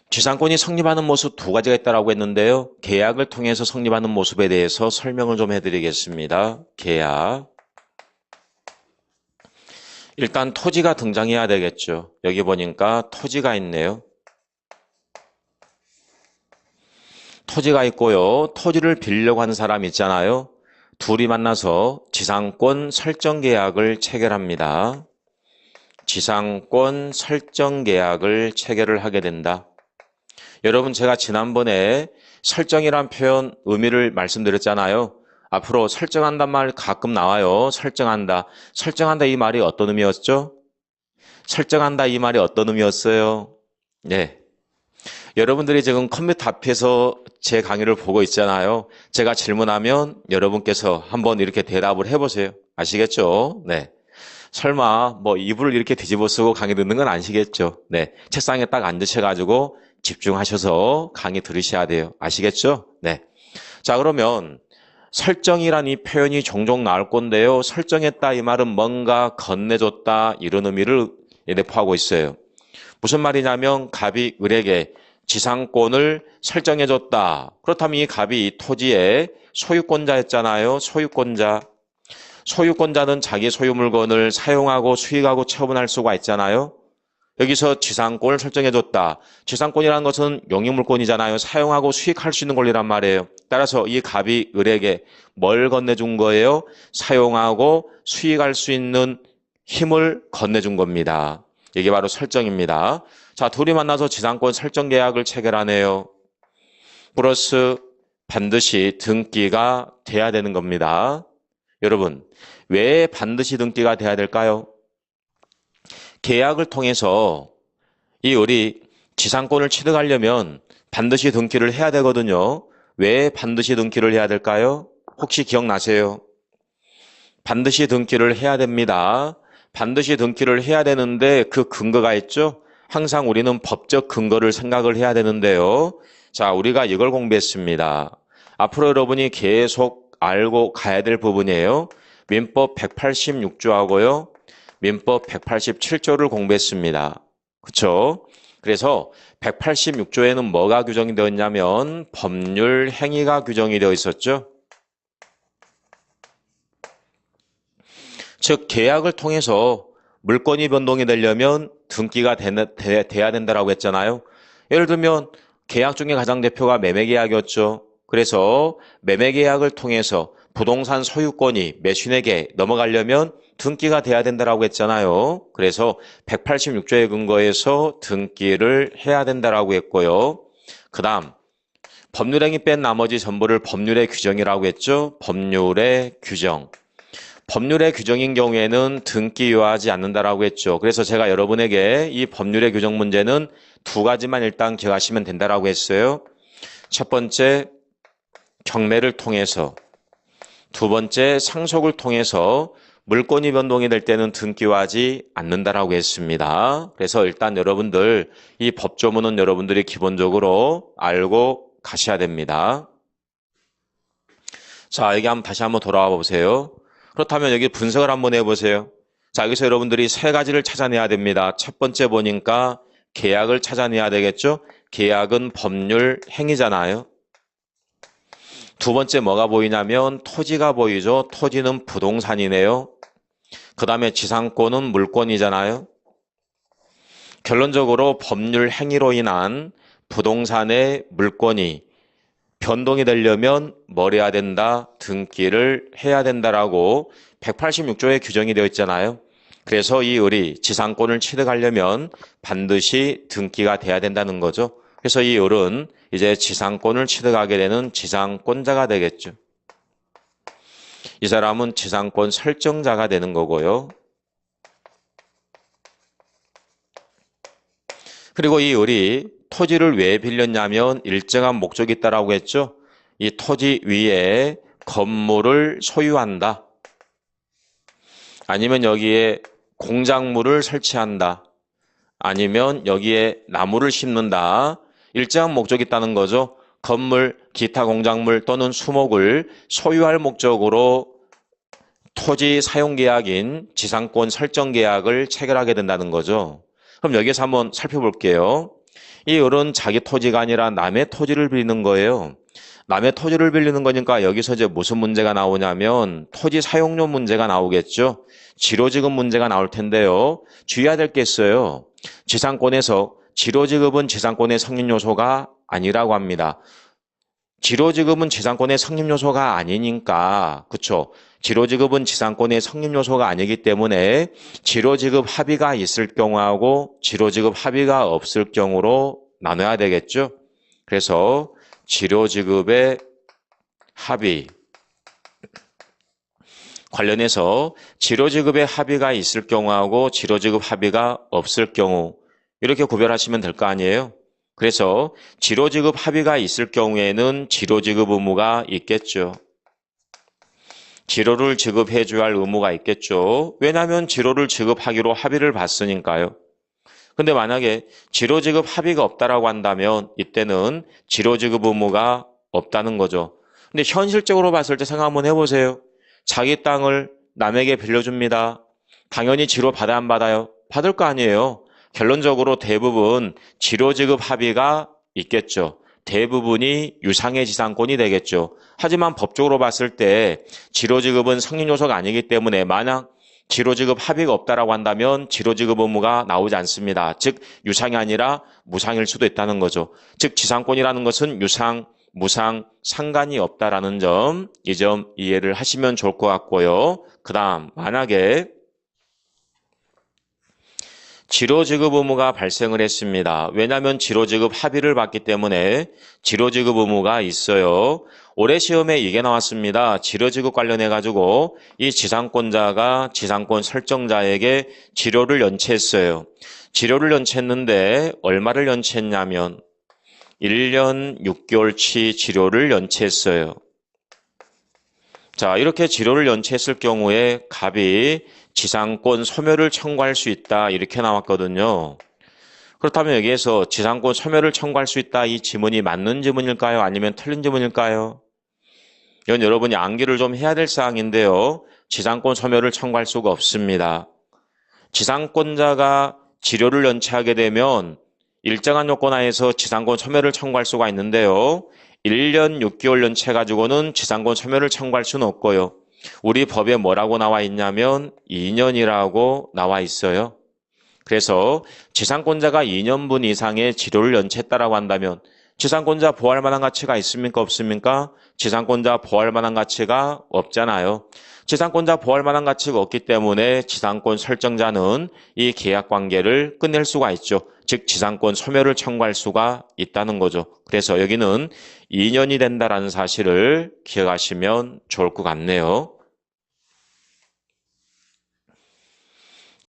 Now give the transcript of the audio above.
지상권이 성립하는 모습 두 가지가 있다고 했는데요. 계약을 통해서 성립하는 모습에 대해서 설명을 좀 해드리겠습니다. 계약. 일단 토지가 등장해야 되겠죠. 여기 보니까 토지가 있네요. 토지가 있고요. 토지를 빌려고 하는 사람 있잖아요. 둘이 만나서 지상권 설정 계약을 체결합니다. 지상권 설정 계약을 체결을 하게 된다. 여러분 제가 지난번에 설정이란 표현 의미를 말씀드렸잖아요. 앞으로 설정한단 말 가끔 나와요. 설정한다. 설정한다 이 말이 어떤 의미였죠? 설정한다 이 말이 어떤 의미였어요? 네. 여러분들이 지금 컴퓨터 앞에서 제 강의를 보고 있잖아요. 제가 질문하면 여러분께서 한번 이렇게 대답을 해보세요. 아시겠죠? 네. 설마 뭐 이불을 이렇게 뒤집어 쓰고 강의 듣는 건 아시겠죠? 네. 책상에 딱 앉으셔가지고 집중하셔서 강의 들으셔야 돼요. 아시겠죠? 네. 자, 그러면 설정이란 이 표현이 종종 나올 건데요. 설정했다 이 말은 뭔가 건네줬다 이런 의미를 내포하고 있어요. 무슨 말이냐면 갑이 을에게 지상권을 설정해줬다. 그렇다면 이 갑이 이 토지의 소유권자였잖아요. 소유권자. 소유권자는 자기 소유 물건을 사용하고 수익하고 처분할 수가 있잖아요. 여기서 지상권을 설정해줬다. 지상권이라는 것은 용익물권이잖아요. 사용하고 수익할 수 있는 권리란 말이에요. 따라서 이 갑이 을에게 뭘 건네준 거예요? 사용하고 수익할 수 있는 힘을 건네준 겁니다. 이게 바로 설정입니다. 자, 둘이 만나서 지상권 설정 계약을 체결하네요. 플러스 반드시 등기가 돼야 되는 겁니다. 여러분, 왜 반드시 등기가 돼야 될까요? 계약을 통해서 이 을이 지상권을 취득하려면 반드시 등기를 해야 되거든요. 왜 반드시 등기를 해야 될까요? 혹시 기억나세요? 반드시 등기를 해야 됩니다. 반드시 등기를 해야 되는데 그 근거가 있죠? 항상 우리는 법적 근거를 생각을 해야 되는데요. 자, 우리가 이걸 공부했습니다. 앞으로 여러분이 계속 알고 가야 될 부분이에요. 민법 186조하고요. 민법 187조를 공부했습니다. 그렇죠? 그래서 186조에는 뭐가 규정이 되어 있냐면 법률 행위가 규정이 되어 있었죠. 즉 계약을 통해서 물건이 변동이 되려면 등기가 돼야 된다라고 했잖아요. 예를 들면 계약 중에 가장 대표가 매매계약이었죠. 그래서 매매계약을 통해서 부동산 소유권이 매수인에게 넘어가려면 등기가 돼야 된다라고 했잖아요. 그래서 186조에 근거해서 등기를 해야 된다라고 했고요. 그 다음 법률행위 뺀 나머지 전부를 법률의 규정이라고 했죠. 법률의 규정. 법률의 규정인 경우에는 등기 요하지 않는다라고 했죠. 그래서 제가 여러분에게 이 법률의 규정 문제는 두 가지만 일단 기억하시면 된다라고 했어요. 첫 번째, 경매를 통해서. 두 번째, 상속을 통해서 물건이 변동이 될 때는 등기화하지 않는다라고 했습니다. 그래서 일단 여러분들 이 법조문은 여러분들이 기본적으로 알고 가셔야 됩니다. 자, 여기 다시 한번 돌아와 보세요. 그렇다면 여기 분석을 한번 해보세요. 자, 여기서 여러분들이 세 가지를 찾아내야 됩니다. 첫 번째 보니까 계약을 찾아내야 되겠죠? 계약은 법률 행위잖아요. 두 번째 뭐가 보이냐면 토지가 보이죠? 토지는 부동산이네요. 그 다음에 지상권은 물권이잖아요. 결론적으로 법률 행위로 인한 부동산의 물권이 변동이 되려면 뭘 해야 된다? 등기를 해야 된다라고 186조에 규정이 되어 있잖아요. 그래서 이 을이 지상권을 취득하려면 반드시 등기가 돼야 된다는 거죠. 그래서 이 을은 이제 지상권을 취득하게 되는 지상권자가 되겠죠. 이 사람은 지상권 설정자가 되는 거고요. 그리고 이 을이 토지를 왜 빌렸냐면 일정한 목적이 있다라고 했죠. 이 토지 위에 건물을 소유한다. 아니면 여기에 공작물을 설치한다. 아니면 여기에 나무를 심는다. 일정한 목적이 있다는 거죠. 건물, 기타 공작물 또는 수목을 소유할 목적으로 토지 사용 계약인 지상권 설정 계약을 체결하게 된다는 거죠. 그럼 여기서 한번 살펴볼게요. 이 어른 자기 토지가 아니라 남의 토지를 빌리는 거예요. 남의 토지를 빌리는 거니까 여기서 이제 무슨 문제가 나오냐면 토지 사용료 문제가 나오겠죠. 지로지급 문제가 나올 텐데요. 주의해야 될 게 있어요. 지상권에서 지로지급은 지상권의 성립 요소가 아니라고 합니다. 지로지급은 지상권의 성립 요소가 아니니까, 그쵸? 지로지급은 지상권의 성립 요소가 아니기 때문에 지로지급 합의가 있을 경우하고 지로지급 합의가 없을 경우로 나눠야 되겠죠? 그래서 지로지급의 합의 관련해서 지로지급의 합의가 있을 경우하고 지로지급 합의가 없을 경우 이렇게 구별하시면 될 거 아니에요? 그래서 지로지급 합의가 있을 경우에는 지로지급 의무가 있겠죠. 지로를 지급해 줘야 할 의무가 있겠죠. 왜냐하면 지로를 지급하기로 합의를 봤으니까요. 근데 만약에 지로지급 합의가 없다라고 한다면 이때는 지로지급 의무가 없다는 거죠. 근데 현실적으로 봤을 때 생각 한번 해보세요. 자기 땅을 남에게 빌려줍니다. 당연히 지로 받아 안 받아요? 받을 거 아니에요. 결론적으로 대부분 지로지급 합의가 있겠죠. 대부분이 유상의 지상권이 되겠죠. 하지만 법적으로 봤을 때 지로지급은 성립요소가 아니기 때문에 만약 지로지급 합의가 없다라고 한다면 지로지급 의무가 나오지 않습니다. 즉 유상이 아니라 무상일 수도 있다는 거죠. 즉 지상권이라는 것은 유상, 무상 상관이 없다라는 점, 이 점 이해를 하시면 좋을 것 같고요. 그 다음 만약에 지로지급 의무가 발생을 했습니다. 왜냐하면 지로지급 합의를 받기 때문에 지로지급 의무가 있어요. 올해 시험에 이게 나왔습니다. 지로지급 관련해가지고 이 지상권자가 지상권 설정자에게 지료를 연체했어요. 지료를 연체했는데 얼마를 연체했냐면 1년 6개월치 지료를 연체했어요. 자, 이렇게 지료를 연체했을 경우에 갑이 지상권 소멸을 청구할 수 있다 이렇게 나왔거든요. 그렇다면 여기에서 지상권 소멸을 청구할 수 있다 이 지문이 맞는 지문일까요? 아니면 틀린 지문일까요? 이건 여러분이 암기를 좀 해야 될 사항인데요. 지상권 소멸을 청구할 수가 없습니다. 지상권자가 지료를 연체하게 되면 일정한 요건 하에서 지상권 소멸을 청구할 수가 있는데요. 1년 6개월 연체 가지고는 지상권 소멸을 청구할 수는 없고요. 우리 법에 뭐라고 나와 있냐면 2년이라고 나와 있어요. 그래서 지상권자가 2년분 이상의 지료를 연체했다라고 한다면 지상권자 보호할 만한 가치가 있습니까? 없습니까? 지상권자 보호할 만한 가치가 없잖아요. 지상권자 보호할 만한 가치가 없기 때문에 지상권 설정자는 이 계약 관계를 끝낼 수가 있죠. 즉 지상권 소멸을 청구할 수가 있다는 거죠. 그래서 여기는 2년이 된다라는 사실을 기억하시면 좋을 것 같네요.